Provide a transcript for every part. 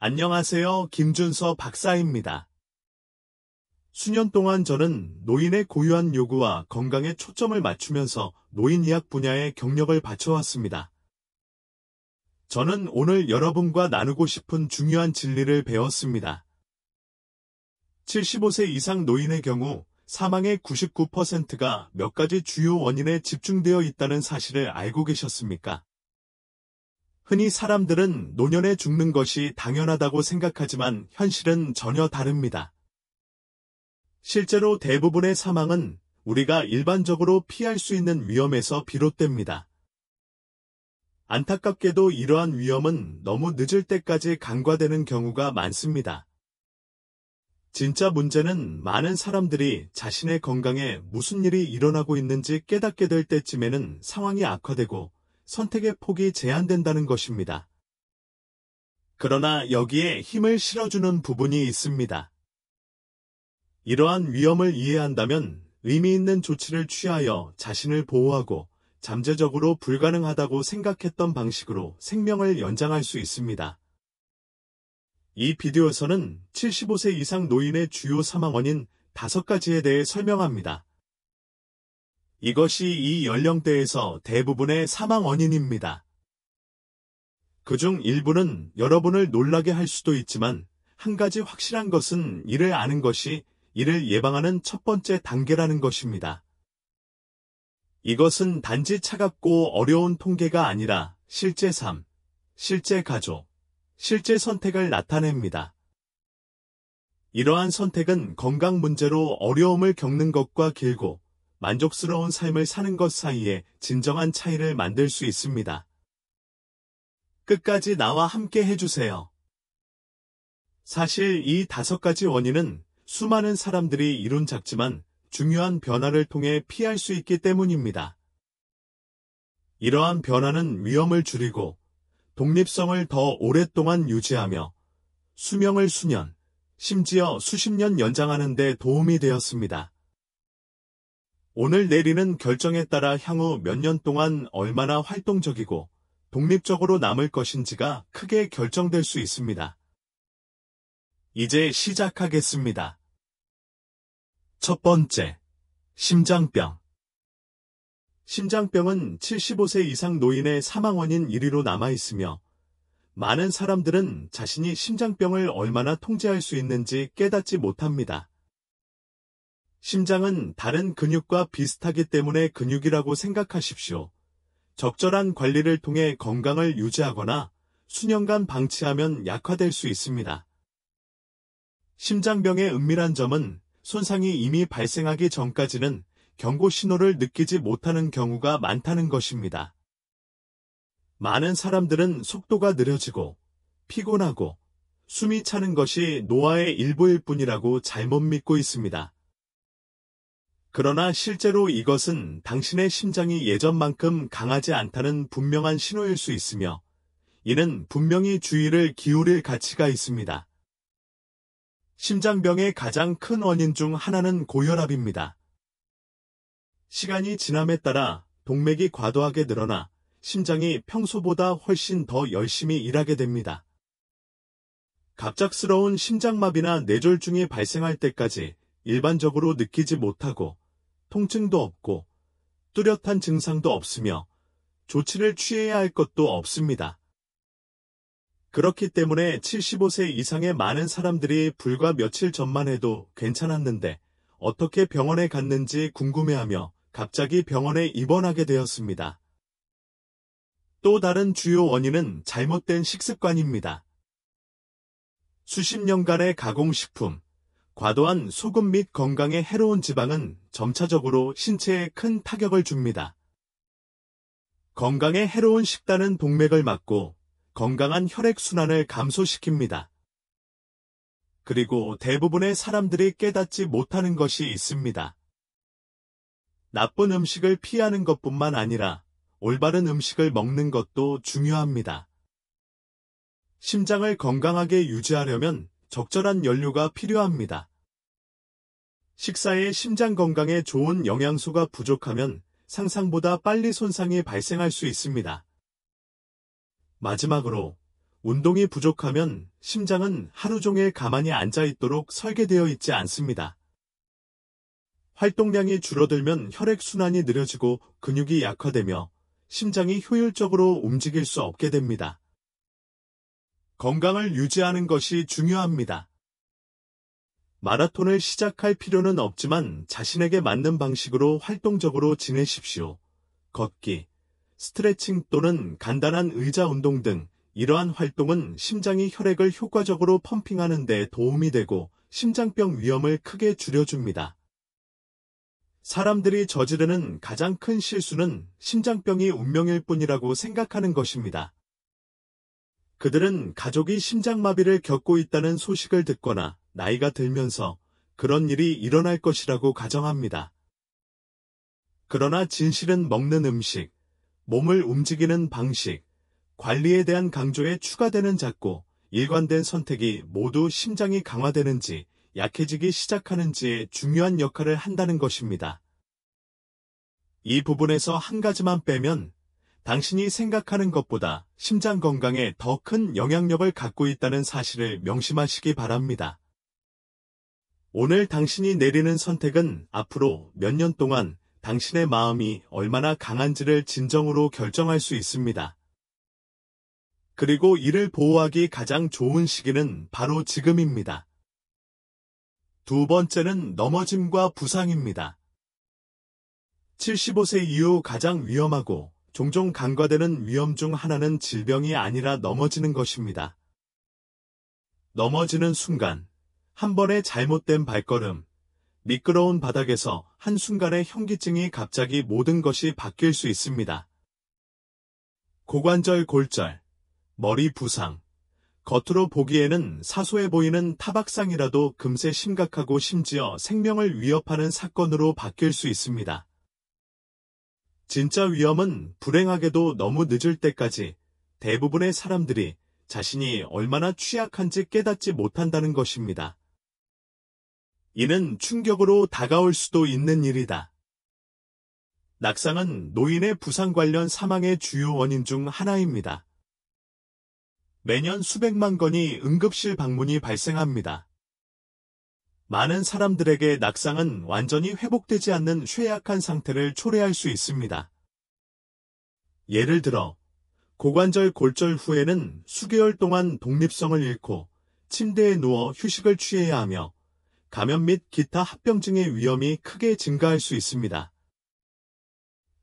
안녕하세요. 김준서 박사입니다. 수년 동안 저는 노인의 고유한 요구와 건강에 초점을 맞추면서 노인의학 분야에 경력을 바쳐왔습니다. 저는 오늘 여러분과 나누고 싶은 중요한 진리를 배웠습니다. 75세 이상 노인의 경우 사망의 99%가 몇 가지 주요 원인에 집중되어 있다는 사실을 알고 계셨습니까? 흔히 사람들은 노년에 죽는 것이 당연하다고 생각하지만 현실은 전혀 다릅니다. 실제로 대부분의 사망은 우리가 일반적으로 피할 수 있는 위험에서 비롯됩니다. 안타깝게도 이러한 위험은 너무 늦을 때까지 간과되는 경우가 많습니다. 진짜 문제는 많은 사람들이 자신의 건강에 무슨 일이 일어나고 있는지 깨닫게 될 때쯤에는 상황이 악화되고 선택의 폭이 제한된다는 것입니다. 그러나 여기에 힘을 실어주는 부분이 있습니다. 이러한 위험을 이해한다면 의미 있는 조치를 취하여 자신을 보호하고 잠재적으로 불가능하다고 생각했던 방식으로 생명을 연장할 수 있습니다. 이 비디오에서는 75세 이상 노인의 주요 사망 원인 5가지에 대해 설명합니다. 이것이 이 연령대에서 대부분의 사망 원인입니다. 그중 일부는 여러분을 놀라게 할 수도 있지만 한 가지 확실한 것은 이를 아는 것이 이를 예방하는 첫 번째 단계라는 것입니다. 이것은 단지 차갑고 어려운 통계가 아니라 실제 삶, 실제 가족, 실제 선택을 나타냅니다. 이러한 선택은 건강 문제로 어려움을 겪는 것과 길고 만족스러운 삶을 사는 것 사이에 진정한 차이를 만들 수 있습니다. 끝까지 나와 함께 해주세요. 사실 이 5가지 원인은 수많은 사람들이 이룬 작지만 중요한 변화를 통해 피할 수 있기 때문입니다. 이러한 변화는 위험을 줄이고 독립성을 더 오랫동안 유지하며 수명을 수년, 심지어 수십 년 연장하는 데 도움이 되었습니다. 오늘 내리는 결정에 따라 향후 몇 년 동안 얼마나 활동적이고 독립적으로 남을 것인지가 크게 결정될 수 있습니다. 이제 시작하겠습니다. 첫 번째, 심장병. 심장병은 75세 이상 노인의 사망 원인 1위로 남아있으며 많은 사람들은 자신이 심장병을 얼마나 통제할 수 있는지 깨닫지 못합니다. 심장은 다른 근육과 비슷하기 때문에 근육이라고 생각하십시오. 적절한 관리를 통해 건강을 유지하거나 수년간 방치하면 약화될 수 있습니다. 심장병의 은밀한 점은 손상이 이미 발생하기 전까지는 경고 신호를 느끼지 못하는 경우가 많다는 것입니다. 많은 사람들은 속도가 느려지고 피곤하고 숨이 차는 것이 노화의 일부일 뿐이라고 잘못 믿고 있습니다. 그러나 실제로 이것은 당신의 심장이 예전만큼 강하지 않다는 분명한 신호일 수 있으며 이는 분명히 주의를 기울일 가치가 있습니다. 심장병의 가장 큰 원인 중 하나는 고혈압입니다. 시간이 지남에 따라 동맥이 과도하게 늘어나 심장이 평소보다 훨씬 더 열심히 일하게 됩니다. 갑작스러운 심장마비나 뇌졸중이 발생할 때까지 일반적으로 느끼지 못하고 통증도 없고 뚜렷한 증상도 없으며 조치를 취해야 할 것도 없습니다. 그렇기 때문에 75세 이상의 많은 사람들이 불과 며칠 전만 해도 괜찮았는데 어떻게 병원에 갔는지 궁금해하며 갑자기 병원에 입원하게 되었습니다. 또 다른 주요 원인은 잘못된 식습관입니다. 수십 년간의 가공식품, 과도한 소금 및 건강에 해로운 지방은 점차적으로 신체에 큰 타격을 줍니다. 건강에 해로운 식단은 동맥을 막고 건강한 혈액순환을 감소시킵니다. 그리고 대부분의 사람들이 깨닫지 못하는 것이 있습니다. 나쁜 음식을 피하는 것뿐만 아니라 올바른 음식을 먹는 것도 중요합니다. 심장을 건강하게 유지하려면 적절한 연료가 필요합니다. 식사에 심장 건강에 좋은 영양소가 부족하면 상상보다 빨리 손상이 발생할 수 있습니다. 마지막으로 운동이 부족하면 심장은 하루 종일 가만히 앉아 있도록 설계되어 있지 않습니다. 활동량이 줄어들면 혈액순환이 느려지고 근육이 약화되며 심장이 효율적으로 움직일 수 없게 됩니다. 건강을 유지하는 것이 중요합니다. 마라톤을 시작할 필요는 없지만 자신에게 맞는 방식으로 활동적으로 지내십시오. 걷기, 스트레칭 또는 간단한 의자 운동 등 이러한 활동은 심장이 혈액을 효과적으로 펌핑하는 데 도움이 되고 심장병 위험을 크게 줄여줍니다. 사람들이 저지르는 가장 큰 실수는 심장병이 운명일 뿐이라고 생각하는 것입니다. 그들은 가족이 심장마비를 겪고 있다는 소식을 듣거나 나이가 들면서 그런 일이 일어날 것이라고 가정합니다. 그러나 진실은 먹는 음식, 몸을 움직이는 방식, 관리에 대한 강조에 추가되는 작고 일관된 선택이 모두 심장이 강화되는지 약해지기 시작하는지에 중요한 역할을 한다는 것입니다. 이 부분에서 한 가지만 빼면 당신이 생각하는 것보다 심장 건강에 더 큰 영향력을 갖고 있다는 사실을 명심하시기 바랍니다. 오늘 당신이 내리는 선택은 앞으로 몇 년 동안 당신의 마음이 얼마나 강한지를 진정으로 결정할 수 있습니다. 그리고 이를 보호하기 가장 좋은 시기는 바로 지금입니다. 두 번째는 넘어짐과 부상입니다. 75세 이후 가장 위험하고 종종 간과되는 위험 중 하나는 질병이 아니라 넘어지는 것입니다. 넘어지는 순간, 한 번의 잘못된 발걸음, 미끄러운 바닥에서 한순간의 현기증이 갑자기 모든 것이 바뀔 수 있습니다. 고관절 골절, 머리 부상, 겉으로 보기에는 사소해 보이는 타박상이라도 금세 심각하고 심지어 생명을 위협하는 사건으로 바뀔 수 있습니다. 진짜 위험은 불행하게도 너무 늦을 때까지 대부분의 사람들이 자신이 얼마나 취약한지 깨닫지 못한다는 것입니다. 이는 충격으로 다가올 수도 있는 일이다. 낙상은 노인의 부상 관련 사망의 주요 원인 중 하나입니다. 매년 수백만 건의 응급실 방문이 발생합니다. 많은 사람들에게 낙상은 완전히 회복되지 않는 쇠약한 상태를 초래할 수 있습니다. 예를 들어, 고관절 골절 후에는 수개월 동안 독립성을 잃고 침대에 누워 휴식을 취해야 하며 감염 및 기타 합병증의 위험이 크게 증가할 수 있습니다.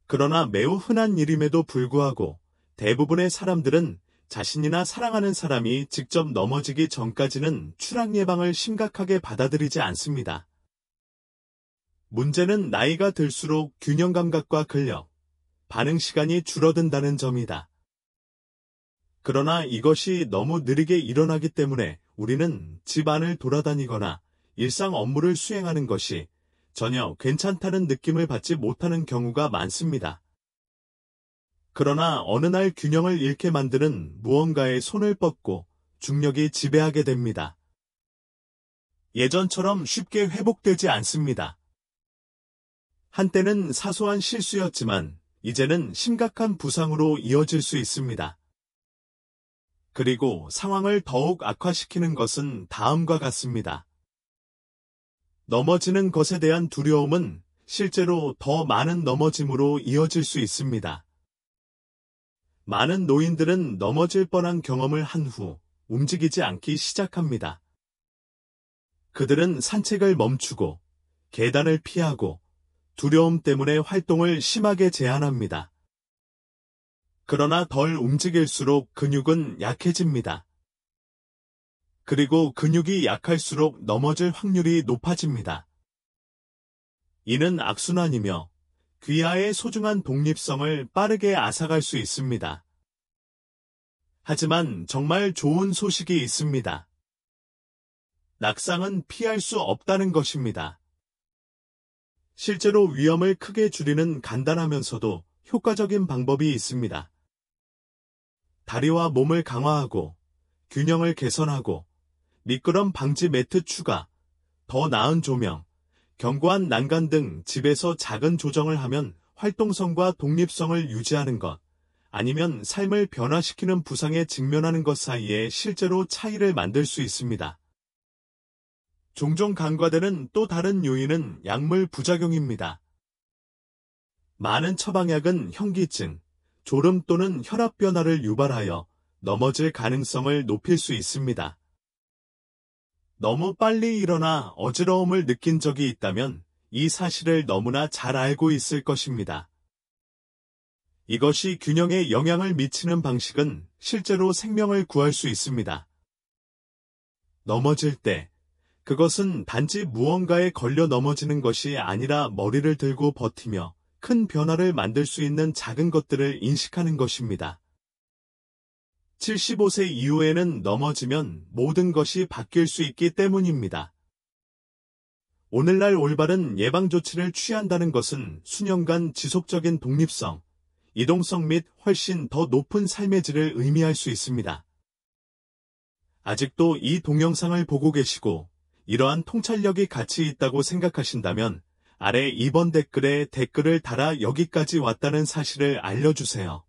그러나 매우 흔한 일임에도 불구하고 대부분의 사람들은 자신이나 사랑하는 사람이 직접 넘어지기 전까지는 추락 예방을 심각하게 받아들이지 않습니다. 문제는 나이가 들수록 균형 감각과 근력, 반응 시간이 줄어든다는 점이다. 그러나 이것이 너무 느리게 일어나기 때문에 우리는 집 안을 돌아다니거나 일상 업무를 수행하는 것이 전혀 괜찮다는 느낌을 받지 못하는 경우가 많습니다. 그러나 어느 날 균형을 잃게 만드는 무언가에 손을 뻗고 중력이 지배하게 됩니다. 예전처럼 쉽게 회복되지 않습니다. 한때는 사소한 실수였지만 이제는 심각한 부상으로 이어질 수 있습니다. 그리고 상황을 더욱 악화시키는 것은 다음과 같습니다. 넘어지는 것에 대한 두려움은 실제로 더 많은 넘어짐으로 이어질 수 있습니다. 많은 노인들은 넘어질 뻔한 경험을 한 후 움직이지 않기 시작합니다. 그들은 산책을 멈추고 계단을 피하고 두려움 때문에 활동을 심하게 제한합니다. 그러나 덜 움직일수록 근육은 약해집니다. 그리고 근육이 약할수록 넘어질 확률이 높아집니다. 이는 악순환이며 귀하의 소중한 독립성을 빠르게 앗아갈 수 있습니다. 하지만 정말 좋은 소식이 있습니다. 낙상은 피할 수 없다는 것입니다. 실제로 위험을 크게 줄이는 간단하면서도 효과적인 방법이 있습니다. 다리와 몸을 강화하고 균형을 개선하고 미끄럼 방지 매트 추가, 더 나은 조명, 견고한 난간 등 집에서 작은 조정을 하면 활동성과 독립성을 유지하는 것, 아니면 삶을 변화시키는 부상에 직면하는 것 사이에 실제로 차이를 만들 수 있습니다. 종종 간과되는 또 다른 요인은 약물 부작용입니다. 많은 처방약은 현기증, 졸음 또는 혈압 변화를 유발하여 넘어질 가능성을 높일 수 있습니다. 너무 빨리 일어나 어지러움을 느낀 적이 있다면 이 사실을 너무나 잘 알고 있을 것입니다. 이것이 균형에 영향을 미치는 방식은 실제로 생명을 구할 수 있습니다. 넘어질 때, 그것은 단지 무언가에 걸려 넘어지는 것이 아니라 머리를 들고 버티며 큰 변화를 만들 수 있는 작은 것들을 인식하는 것입니다. 75세 이후에는 넘어지면 모든 것이 바뀔 수 있기 때문입니다. 오늘날 올바른 예방조치를 취한다는 것은 수년간 지속적인 독립성, 이동성 및 훨씬 더 높은 삶의 질을 의미할 수 있습니다. 아직도 이 동영상을 보고 계시고 이러한 통찰력이 가치 있다고 생각하신다면 아래 이번 댓글에 댓글을 달아 여기까지 왔다는 사실을 알려주세요.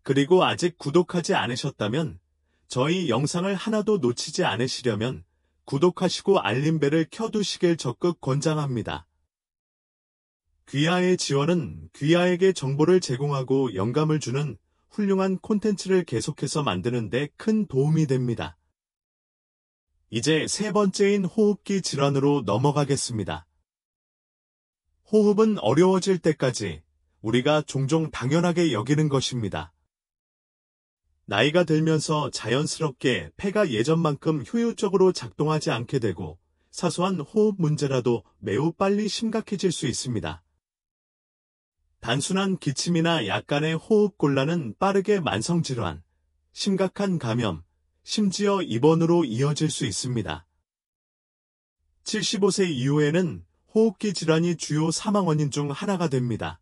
그리고 아직 구독하지 않으셨다면 저희 영상을 하나도 놓치지 않으시려면 구독하시고 알림벨을 켜두시길 적극 권장합니다. 귀하의 지원은 귀하에게 정보를 제공하고 영감을 주는 훌륭한 콘텐츠를 계속해서 만드는 데 큰 도움이 됩니다. 이제 세 번째인 호흡기 질환으로 넘어가겠습니다. 호흡은 어려워질 때까지 우리가 종종 당연하게 여기는 것입니다. 나이가 들면서 자연스럽게 폐가 예전만큼 효율적으로 작동하지 않게 되고 사소한 호흡 문제라도 매우 빨리 심각해질 수 있습니다. 단순한 기침이나 약간의 호흡곤란은 빠르게 만성질환, 심각한 감염, 심지어 입원으로 이어질 수 있습니다. 75세 이후에는 호흡기 질환이 주요 사망 원인 중 하나가 됩니다.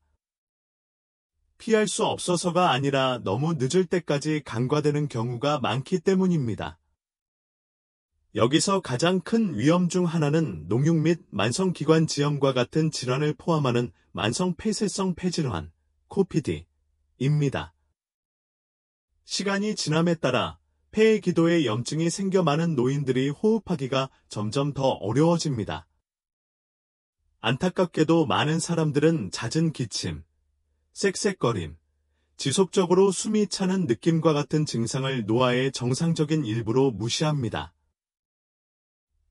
피할 수 없어서가 아니라 너무 늦을 때까지 간과되는 경우가 많기 때문입니다. 여기서 가장 큰 위험 중 하나는 농육 및 만성기관지염과 같은 질환을 포함하는 만성폐쇄성 폐질환, COPD입니다. 시간이 지남에 따라 폐의 기도에 염증이 생겨 많은 노인들이 호흡하기가 점점 더 어려워집니다. 안타깝게도 많은 사람들은 잦은 기침, 쌕쌕거림, 지속적으로 숨이 차는 느낌과 같은 증상을 노화의 정상적인 일부로 무시합니다.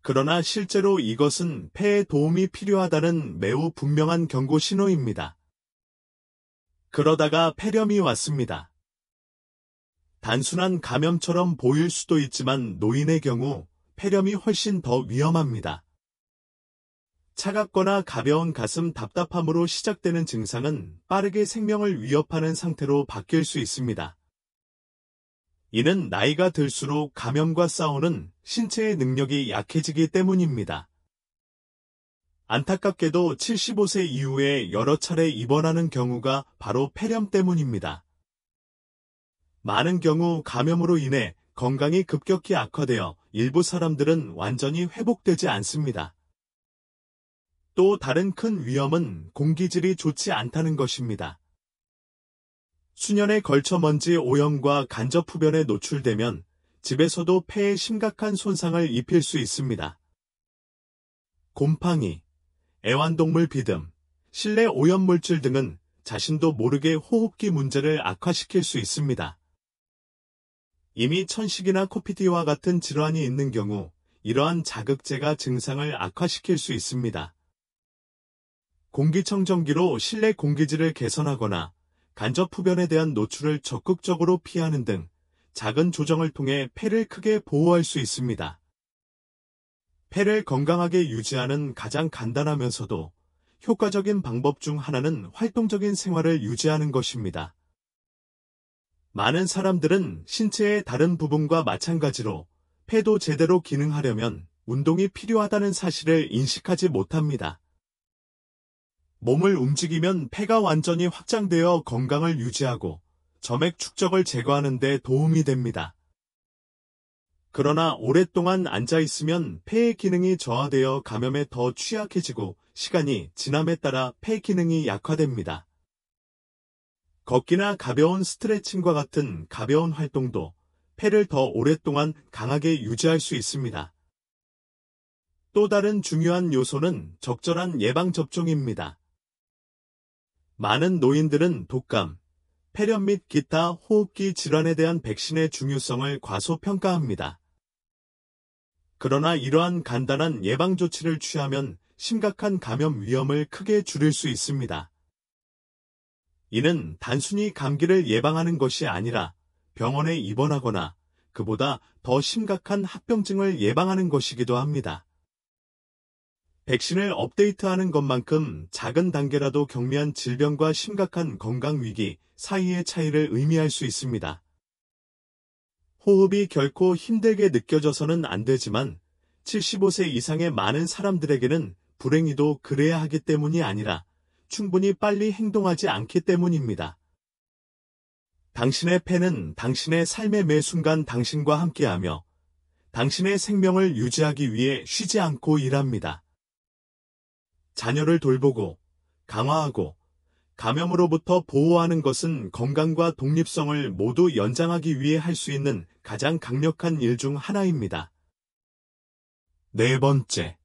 그러나 실제로 이것은 폐에 도움이 필요하다는 매우 분명한 경고 신호입니다. 그러다가 폐렴이 왔습니다. 단순한 감염처럼 보일 수도 있지만 노인의 경우 폐렴이 훨씬 더 위험합니다. 차갑거나 가벼운 가슴 답답함으로 시작되는 증상은 빠르게 생명을 위협하는 상태로 바뀔 수 있습니다. 이는 나이가 들수록 감염과 싸우는 신체의 능력이 약해지기 때문입니다. 안타깝게도 75세 이후에 여러 차례 입원하는 경우가 바로 폐렴 때문입니다. 많은 경우 감염으로 인해 건강이 급격히 악화되어 일부 사람들은 완전히 회복되지 않습니다. 또 다른 큰 위험은 공기질이 좋지 않다는 것입니다. 수년에 걸쳐 먼지 오염과 간접 흡연에 노출되면 집에서도 폐에 심각한 손상을 입힐 수 있습니다. 곰팡이, 애완동물 비듬, 실내 오염물질 등은 자신도 모르게 호흡기 문제를 악화시킬 수 있습니다. 이미 천식이나 코피디와 같은 질환이 있는 경우 이러한 자극제가 증상을 악화시킬 수 있습니다. 공기청정기로 실내 공기질을 개선하거나 간접 흡연에 대한 노출을 적극적으로 피하는 등 작은 조정을 통해 폐를 크게 보호할 수 있습니다. 폐를 건강하게 유지하는 가장 간단하면서도 효과적인 방법 중 하나는 활동적인 생활을 유지하는 것입니다. 많은 사람들은 신체의 다른 부분과 마찬가지로 폐도 제대로 기능하려면 운동이 필요하다는 사실을 인식하지 못합니다. 몸을 움직이면 폐가 완전히 확장되어 건강을 유지하고 점액 축적을 제거하는 데 도움이 됩니다. 그러나 오랫동안 앉아있으면 폐의 기능이 저하되어 감염에 더 취약해지고 시간이 지남에 따라 폐 기능이 약화됩니다. 걷기나 가벼운 스트레칭과 같은 가벼운 활동도 폐를 더 오랫동안 강하게 유지할 수 있습니다. 또 다른 중요한 요소는 적절한 예방접종입니다. 많은 노인들은 독감, 폐렴 및 기타 호흡기 질환에 대한 백신의 중요성을 과소평가합니다. 그러나 이러한 간단한 예방조치를 취하면 심각한 감염 위험을 크게 줄일 수 있습니다. 이는 단순히 감기를 예방하는 것이 아니라 병원에 입원하거나 그보다 더 심각한 합병증을 예방하는 것이기도 합니다. 백신을 업데이트하는 것만큼 작은 단계라도 경미한 질병과 심각한 건강 위기 사이의 차이를 의미할 수 있습니다. 호흡이 결코 힘들게 느껴져서는 안 되지만 75세 이상의 많은 사람들에게는 불행히도 그래야 하기 때문이 아니라 충분히 빨리 행동하지 않기 때문입니다. 당신의 폐는 당신의 삶의 매 순간 당신과 함께하며 당신의 생명을 유지하기 위해 쉬지 않고 일합니다. 자녀를 돌보고 강화하고 감염으로부터 보호하는 것은 건강과 독립성을 모두 연장하기 위해 할 수 있는 가장 강력한 일 중 하나입니다. 네 번째,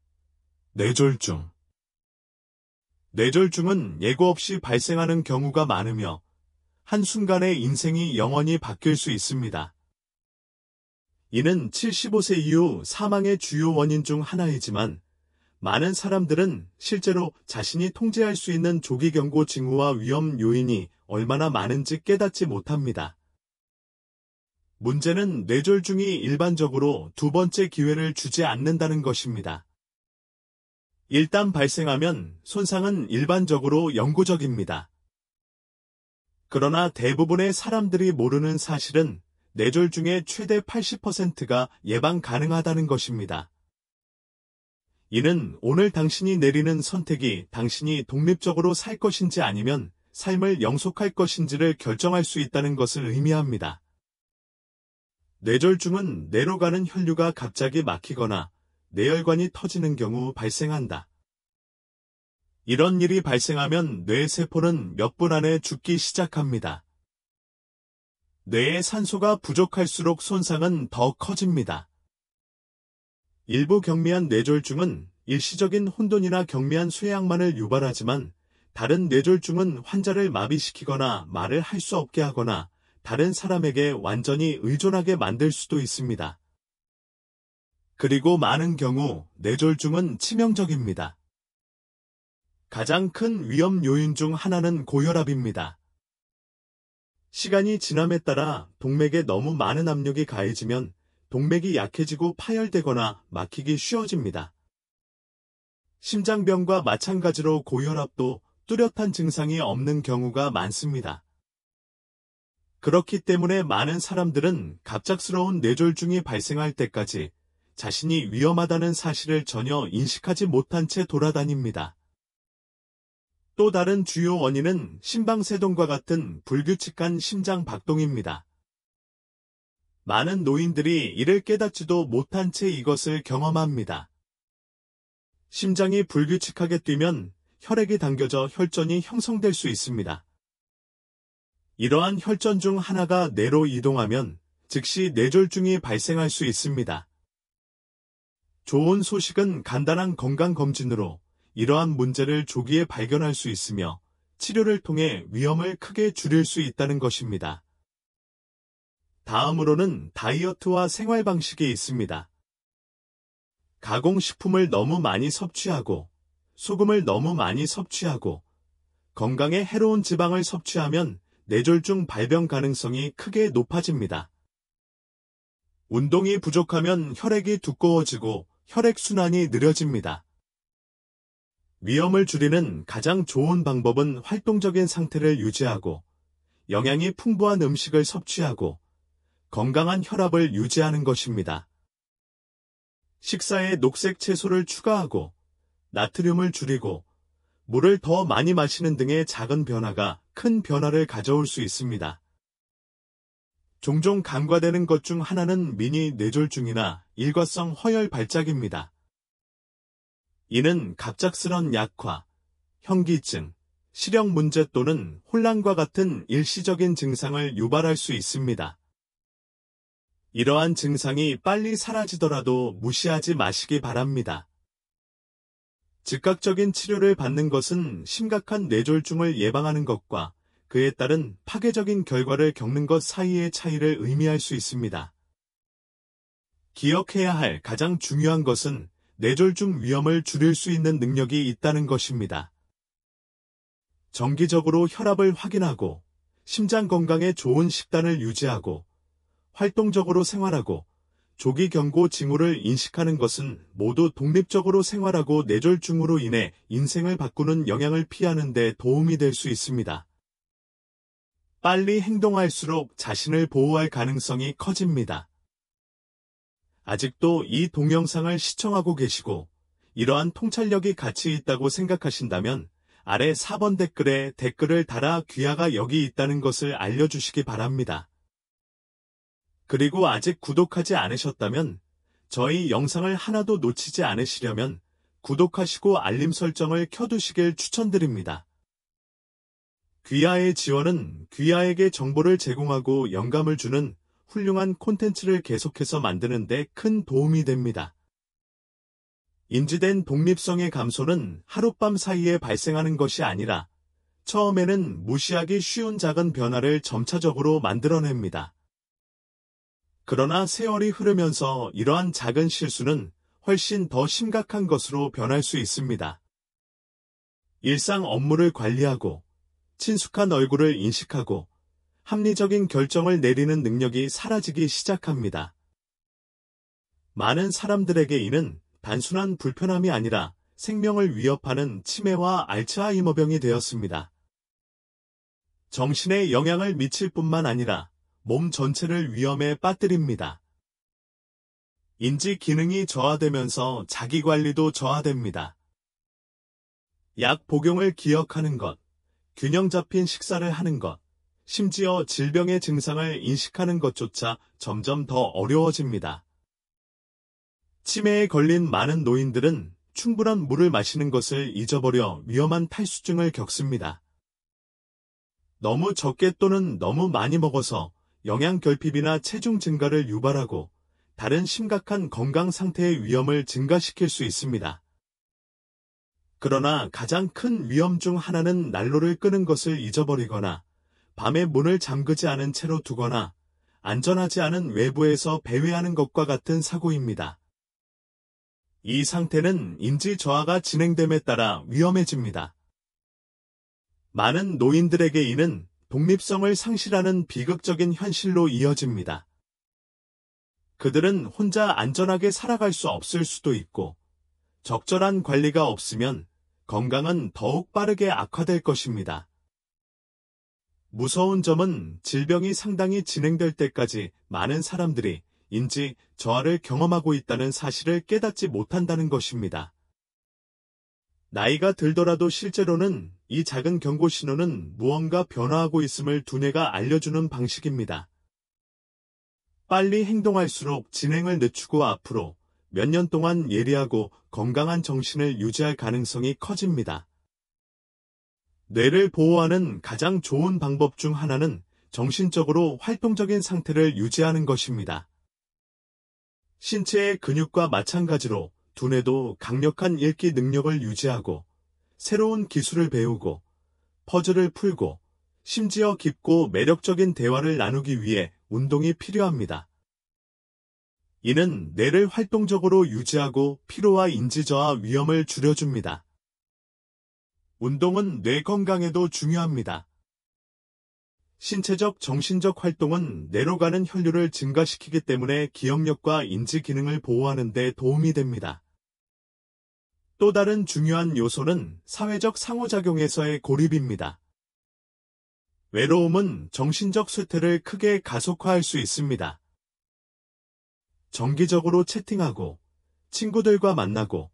뇌졸중. 뇌졸중은 예고 없이 발생하는 경우가 많으며 한순간에 인생이 영원히 바뀔 수 있습니다. 이는 75세 이후 사망의 주요 원인 중 하나이지만 많은 사람들은 실제로 자신이 통제할 수 있는 조기 경고 징후와 위험 요인이 얼마나 많은지 깨닫지 못합니다. 문제는 뇌졸중이 일반적으로 두 번째 기회를 주지 않는다는 것입니다. 일단 발생하면 손상은 일반적으로 영구적입니다. 그러나 대부분의 사람들이 모르는 사실은 뇌졸중의 최대 80%가 예방 가능하다는 것입니다. 이는 오늘 당신이 내리는 선택이 당신이 독립적으로 살 것인지 아니면 삶을 영속할 것인지를 결정할 수 있다는 것을 의미합니다. 뇌졸중은 뇌로 가는 혈류가 갑자기 막히거나 뇌혈관이 터지는 경우 발생한다. 이런 일이 발생하면 뇌세포는 몇 분 안에 죽기 시작합니다. 뇌에 산소가 부족할수록 손상은 더 커집니다. 일부 경미한 뇌졸중은 일시적인 혼돈이나 경미한 쇠약만을 유발하지만 다른 뇌졸중은 환자를 마비시키거나 말을 할 수 없게 하거나 다른 사람에게 완전히 의존하게 만들 수도 있습니다. 그리고 많은 경우 뇌졸중은 치명적입니다. 가장 큰 위험 요인 중 하나는 고혈압입니다. 시간이 지남에 따라 동맥에 너무 많은 압력이 가해지면 동맥이 약해지고 파열되거나 막히기 쉬워집니다. 심장병과 마찬가지로 고혈압도 뚜렷한 증상이 없는 경우가 많습니다. 그렇기 때문에 많은 사람들은 갑작스러운 뇌졸중이 발생할 때까지 자신이 위험하다는 사실을 전혀 인식하지 못한 채 돌아다닙니다. 또 다른 주요 원인은 심방세동과 같은 불규칙한 심장 박동입니다. 많은 노인들이 이를 깨닫지도 못한 채 이것을 경험합니다. 심장이 불규칙하게 뛰면 혈액이 당겨져 혈전이 형성될 수 있습니다. 이러한 혈전 중 하나가 뇌로 이동하면 즉시 뇌졸중이 발생할 수 있습니다. 좋은 소식은 간단한 건강검진으로 이러한 문제를 조기에 발견할 수 있으며 치료를 통해 위험을 크게 줄일 수 있다는 것입니다. 다음으로는 다이어트와 생활 방식이 있습니다. 가공식품을 너무 많이 섭취하고 소금을 너무 많이 섭취하고 건강에 해로운 지방을 섭취하면 뇌졸중 발병 가능성이 크게 높아집니다. 운동이 부족하면 혈액이 두꺼워지고 혈액순환이 느려집니다. 위험을 줄이는 가장 좋은 방법은 활동적인 상태를 유지하고 영양이 풍부한 음식을 섭취하고 건강한 혈압을 유지하는 것입니다. 식사에 녹색 채소를 추가하고 나트륨을 줄이고 물을 더 많이 마시는 등의 작은 변화가 큰 변화를 가져올 수 있습니다. 종종 간과되는 것 중 하나는 미니 뇌졸중이나 일과성 허혈 발작입니다. 이는 갑작스런 약화, 현기증, 시력 문제 또는 혼란과 같은 일시적인 증상을 유발할 수 있습니다. 이러한 증상이 빨리 사라지더라도 무시하지 마시기 바랍니다. 즉각적인 치료를 받는 것은 심각한 뇌졸중을 예방하는 것과 그에 따른 파괴적인 결과를 겪는 것 사이의 차이를 의미할 수 있습니다. 기억해야 할 가장 중요한 것은 뇌졸중 위험을 줄일 수 있는 능력이 있다는 것입니다. 정기적으로 혈압을 확인하고, 심장 건강에 좋은 식단을 유지하고, 활동적으로 생활하고, 조기 경고 징후를 인식하는 것은 모두 독립적으로 생활하고 뇌졸중으로 인해 인생을 바꾸는 영향을 피하는 데 도움이 될 수 있습니다. 빨리 행동할수록 자신을 보호할 가능성이 커집니다. 아직도 이 동영상을 시청하고 계시고 이러한 통찰력이 가치 있다고 생각하신다면 아래 4번 댓글에 댓글을 달아 귀하가 여기 있다는 것을 알려주시기 바랍니다. 그리고 아직 구독하지 않으셨다면 저희 영상을 하나도 놓치지 않으시려면 구독하시고 알림 설정을 켜두시길 추천드립니다. 귀하의 지원은 귀하에게 정보를 제공하고 영감을 주는 훌륭한 콘텐츠를 계속해서 만드는 데 큰 도움이 됩니다. 인지된 독립성의 감소는 하룻밤 사이에 발생하는 것이 아니라 처음에는 무시하기 쉬운 작은 변화를 점차적으로 만들어냅니다. 그러나 세월이 흐르면서 이러한 작은 실수는 훨씬 더 심각한 것으로 변할 수 있습니다. 일상 업무를 관리하고 친숙한 얼굴을 인식하고 합리적인 결정을 내리는 능력이 사라지기 시작합니다. 많은 사람들에게 이는 단순한 불편함이 아니라 생명을 위협하는 치매와 알츠하이머병이 되었습니다. 정신에 영향을 미칠 뿐만 아니라 몸 전체를 위험에 빠뜨립니다. 인지 기능이 저하되면서 자기관리도 저하됩니다. 약 복용을 기억하는 것, 균형 잡힌 식사를 하는 것, 심지어 질병의 증상을 인식하는 것조차 점점 더 어려워집니다. 치매에 걸린 많은 노인들은 충분한 물을 마시는 것을 잊어버려 위험한 탈수증을 겪습니다. 너무 적게 또는 너무 많이 먹어서 영양결핍이나 체중 증가를 유발하고 다른 심각한 건강 상태의 위험을 증가시킬 수 있습니다. 그러나 가장 큰 위험 중 하나는 난로를 끄는 것을 잊어버리거나 밤에 문을 잠그지 않은 채로 두거나 안전하지 않은 외부에서 배회하는 것과 같은 사고입니다. 이 상태는 인지 저하가 진행됨에 따라 위험해집니다. 많은 노인들에게 이는 독립성을 상실하는 비극적인 현실로 이어집니다. 그들은 혼자 안전하게 살아갈 수 없을 수도 있고, 적절한 관리가 없으면 건강은 더욱 빠르게 악화될 것입니다. 무서운 점은 질병이 상당히 진행될 때까지 많은 사람들이 인지 저하를 경험하고 있다는 사실을 깨닫지 못한다는 것입니다. 나이가 들더라도 실제로는 이 작은 경고 신호는 무언가 변화하고 있음을 두뇌가 알려주는 방식입니다. 빨리 행동할수록 진행을 늦추고 앞으로 몇 년 동안 예리하고 건강한 정신을 유지할 가능성이 커집니다. 뇌를 보호하는 가장 좋은 방법 중 하나는 정신적으로 활동적인 상태를 유지하는 것입니다. 신체의 근육과 마찬가지로 두뇌도 강력한 읽기 능력을 유지하고 새로운 기술을 배우고 퍼즐을 풀고 심지어 깊고 매력적인 대화를 나누기 위해 운동이 필요합니다. 이는 뇌를 활동적으로 유지하고 피로와 인지저하 위험을 줄여줍니다. 운동은 뇌 건강에도 중요합니다. 신체적, 정신적 활동은 뇌로 가는 혈류를 증가시키기 때문에 기억력과 인지 기능을 보호하는 데 도움이 됩니다. 또 다른 중요한 요소는 사회적 상호작용에서의 고립입니다. 외로움은 정신적 쇠퇴를 크게 가속화할 수 있습니다. 정기적으로 채팅하고 친구들과 만나고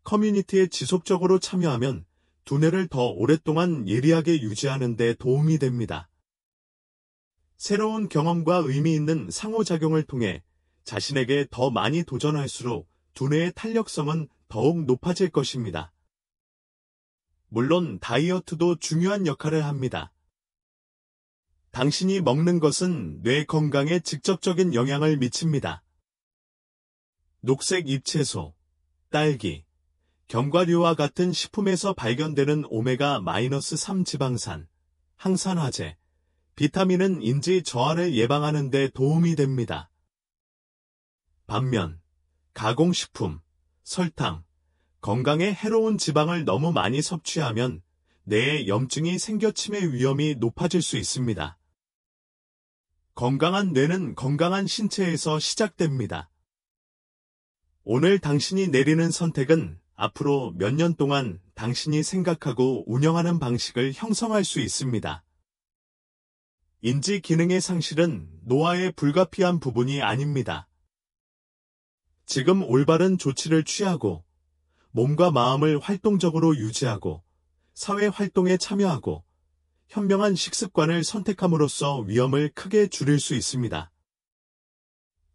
커뮤니티에 지속적으로 참여하면 두뇌를 더 오랫동안 예리하게 유지하는 데 도움이 됩니다. 새로운 경험과 의미 있는 상호작용을 통해 자신에게 더 많이 도전할수록 두뇌의 탄력성은 더욱 높아질 것입니다. 물론 다이어트도 중요한 역할을 합니다. 당신이 먹는 것은 뇌 건강에 직접적인 영향을 미칩니다. 녹색 잎채소, 딸기, 견과류와 같은 식품에서 발견되는 오메가-3 지방산, 항산화제, 비타민은 인지 저하를 예방하는 데 도움이 됩니다. 반면, 가공식품, 설탕, 건강에 해로운 지방을 너무 많이 섭취하면 뇌에 염증이 생겨 치매 위험이 높아질 수 있습니다. 건강한 뇌는 건강한 신체에서 시작됩니다. 오늘 당신이 내리는 선택은 앞으로 몇 년 동안 당신이 생각하고 운영하는 방식을 형성할 수 있습니다. 인지 기능의 상실은 노화의 불가피한 부분이 아닙니다. 지금 올바른 조치를 취하고 몸과 마음을 활동적으로 유지하고 사회 활동에 참여하고 현명한 식습관을 선택함으로써 위험을 크게 줄일 수 있습니다.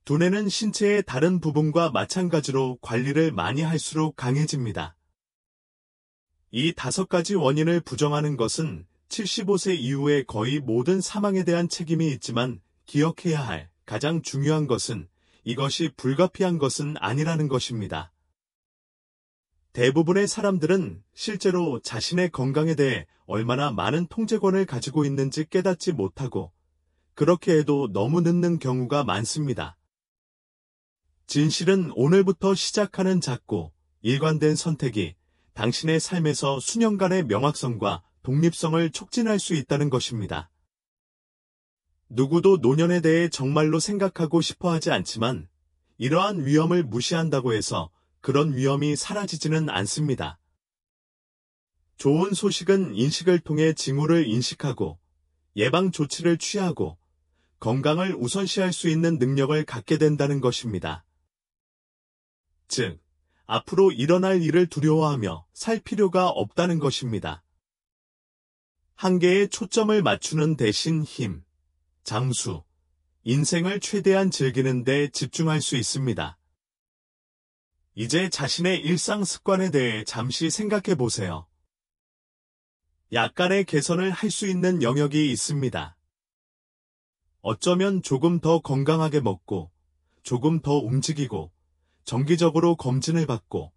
두뇌는 신체의 다른 부분과 마찬가지로 관리를 많이 할수록 강해집니다. 이 5가지 원인을 부정하는 것은 75세 이후의 거의 모든 사망에 대한 책임이 있지만 기억해야 할 가장 중요한 것은 이것이 불가피한 것은 아니라는 것입니다. 대부분의 사람들은 실제로 자신의 건강에 대해 얼마나 많은 통제권을 가지고 있는지 깨닫지 못하고 그렇게 해도 너무 늦는 경우가 많습니다. 진실은 오늘부터 시작하는 작고 일관된 선택이 당신의 삶에서 수년간의 명확성과 독립성을 촉진할 수 있다는 것입니다. 누구도 노년에 대해 정말로 생각하고 싶어 하지 않지만 이러한 위험을 무시한다고 해서 그런 위험이 사라지지는 않습니다. 좋은 소식은 인식을 통해 징후를 인식하고 예방 조치를 취하고 건강을 우선시할 수 있는 능력을 갖게 된다는 것입니다. 즉, 앞으로 일어날 일을 두려워하며 살 필요가 없다는 것입니다. 한계에 초점을 맞추는 대신 힘, 장수, 인생을 최대한 즐기는 데 집중할 수 있습니다. 이제 자신의 일상 습관에 대해 잠시 생각해 보세요. 약간의 개선을 할 수 있는 영역이 있습니다. 어쩌면 조금 더 건강하게 먹고, 조금 더 움직이고, 정기적으로 검진을 받고,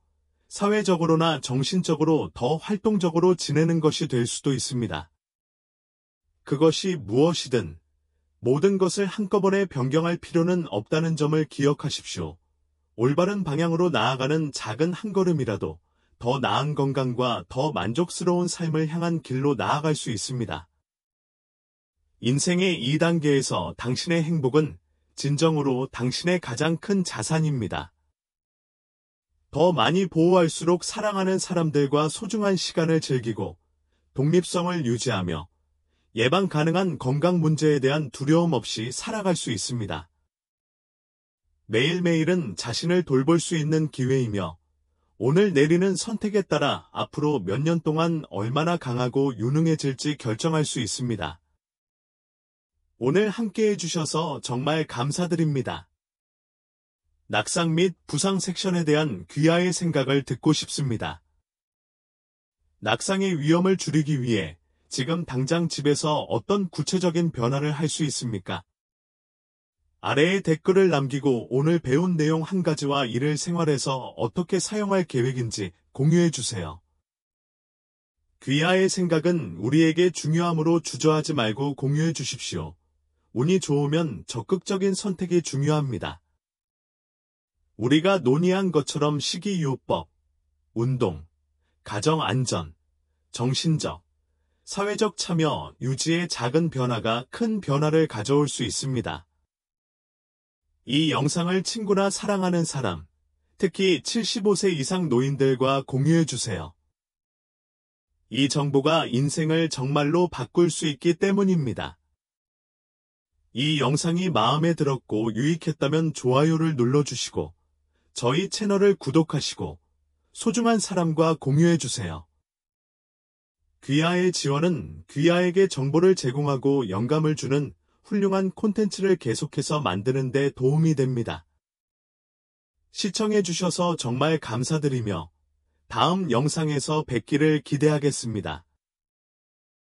사회적으로나 정신적으로 더 활동적으로 지내는 것이 될 수도 있습니다. 그것이 무엇이든 모든 것을 한꺼번에 변경할 필요는 없다는 점을 기억하십시오. 올바른 방향으로 나아가는 작은 한 걸음이라도 더 나은 건강과 더 만족스러운 삶을 향한 길로 나아갈 수 있습니다. 인생의 2단계에서 당신의 행복은 진정으로 당신의 가장 큰 자산입니다. 더 많이 보호할수록 사랑하는 사람들과 소중한 시간을 즐기고 독립성을 유지하며 예방 가능한 건강 문제에 대한 두려움 없이 살아갈 수 있습니다. 매일매일은 자신을 돌볼 수 있는 기회이며 오늘 내리는 선택에 따라 앞으로 몇 년 동안 얼마나 강하고 유능해질지 결정할 수 있습니다. 오늘 함께해 주셔서 정말 감사드립니다. 낙상 및 부상 섹션에 대한 귀하의 생각을 듣고 싶습니다. 낙상의 위험을 줄이기 위해 지금 당장 집에서 어떤 구체적인 변화를 할 수 있습니까? 아래에 댓글을 남기고 오늘 배운 내용 한 가지와 이를 생활에서 어떻게 사용할 계획인지 공유해 주세요. 귀하의 생각은 우리에게 중요하므로 주저하지 말고 공유해 주십시오. 운이 좋으면 적극적인 선택이 중요합니다. 우리가 논의한 것처럼 식이요법, 운동, 가정 안전, 정신적, 사회적 참여, 유지의 작은 변화가 큰 변화를 가져올 수 있습니다. 이 영상을 친구나 사랑하는 사람, 특히 75세 이상 노인들과 공유해 주세요. 이 정보가 인생을 정말로 바꿀 수 있기 때문입니다. 이 영상이 마음에 들었고 유익했다면 좋아요를 눌러주시고 저희 채널을 구독하시고 소중한 사람과 공유해 주세요. 귀하의 지원은 귀하에게 정보를 제공하고 영감을 주는 훌륭한 콘텐츠를 계속해서 만드는 데 도움이 됩니다. 시청해 주셔서 정말 감사드리며 다음 영상에서 뵙기를 기대하겠습니다.